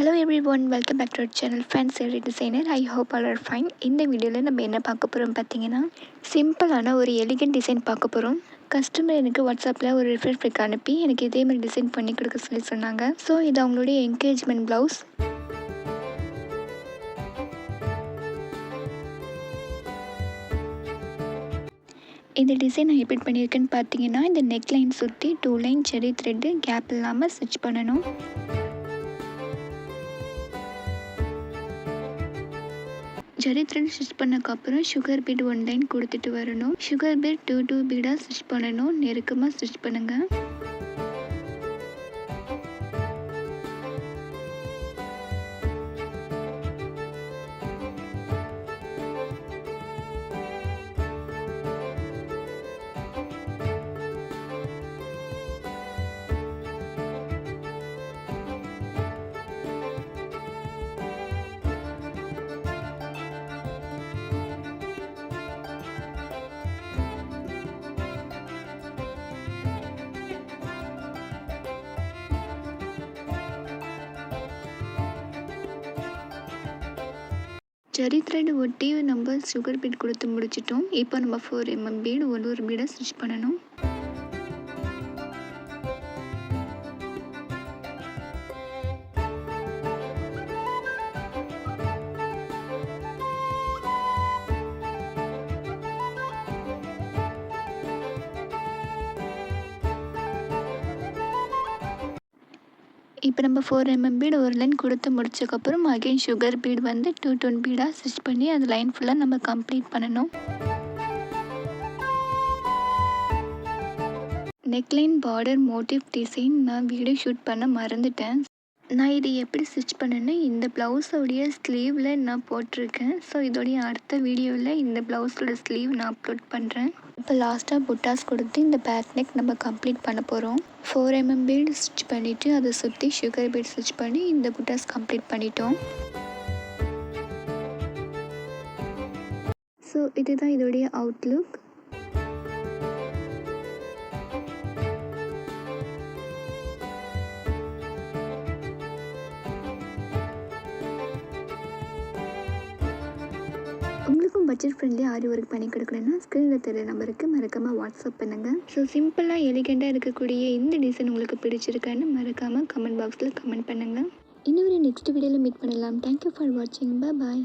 Hello everyone, welcome back to our channel Fancy Designer. I hope all are fine. இந்த வீடியோவில் நம்ம என்ன பார்க்க போகிறோம் பார்த்தீங்கன்னா, சிம்பிளான ஒரு எலிகன்ட் டிசைன் பார்க்க போகிறோம். கஸ்டமர் எனக்கு வாட்ஸ்அப்பில் ஒரு ரெஃபரன்ஸ் பிக் அனுப்பி எனக்கு இதே மாதிரி டிசைன் பண்ணி கொடுக்க சொல்லி சொன்னாங்க. ஸோ இது அவங்களுடைய என்கேஜ்மெண்ட் ப்ளவுஸ். இந்த டிசைன் நான் எப்படி பண்ணியிருக்கேன்னு பார்த்தீங்கன்னா, இந்த நெக் லைன் சுற்றி 2 லைன் செரி த்ரெட்டு கேப் இல்லாமல் ஸ்டிச் பண்ணணும். ஜரி த்ரெட் ஸ்டிச் பண்ணக்கப்புறம் சுகர் பீட் 1 லைன் கொடுத்துட்டு வரணும். சுகர் பீட் 2 பீடாக ஸ்டிச் பண்ணணும். நெருக்கமாக ஸ்டிச் பண்ணுங்கள். ஜரி த்ரெட் ஒட்டி நம்ம சுகர் பீட் கொடுத்து முடிச்சிட்டோம். இப்போ நம்ம 4 mm பீடு ஒரு பீடை ஸ்டிச் பண்ணணும். இப்போ நம்ம 4 mm பீடு ஒரு லைன் கொடுத்து முடிச்சதுக்கப்புறம் அகைன் சுகர் பீடு வந்து 2 பீடாக ஸ்டிச் பண்ணி அது லைன் ஃபுல்லாக நம்ம கம்ப்ளீட் பண்ணணும். நெக்லைன் பார்டர் மோட்டிவ் டிசைன் நான் வீடியோ ஷூட் பண்ண மறந்துட்டேன். நான் இது எப்படி ஸ்டிச் பண்ணேன்னா, இந்த ப்ளவுஸோடைய ஸ்லீவில் நான் போட்டிருக்கேன். ஸோ இதோடைய அடுத்த வீடியோவில் இந்த ப்ளவுஸோட ஸ்லீவ் நான் அப்லோட் பண்ணுறேன். இப்போ லாஸ்ட்டாக புட்டாஸ் கொடுத்து இந்த பேக் நெக் நம்ம கம்ப்ளீட் பண்ண போகிறோம். 4 mm பீடு ஸ்டிச் பண்ணிவிட்டு அதை சுற்றி சுகர் பீட் ஸ்டிச் பண்ணி இந்த புட்டாஸ் கம்ப்ளீட் பண்ணிட்டோம். ஸோ இதுதான் இதோடைய அவுட்லுக். உங்களுக்கும் பட்ஜெட் ஃப்ரெண்ட்லி ஆரி ஒர்க் பண்ணி கொடுக்கணுன்னா ஸ்க்ரீனில் தெரிய நம்பருக்கு மறக்காமல் வாட்ஸ்அப் பண்ணுங்கள். ஸோ சிம்பிளாக எலிகெண்ட்டாக இருக்கக்கூடிய இந்த டிசைன் உங்களுக்கு பிடிச்சிருக்கான்னு மறக்காமல் கமெண்ட் பாக்ஸில் கமெண்ட் பண்ணுங்கள். இன்னொரு நெக்ஸ்ட் வீடியோவில் மீட் பண்ணலாம். தேங்க்யூ ஃபார் வாட்சிங். பாய்.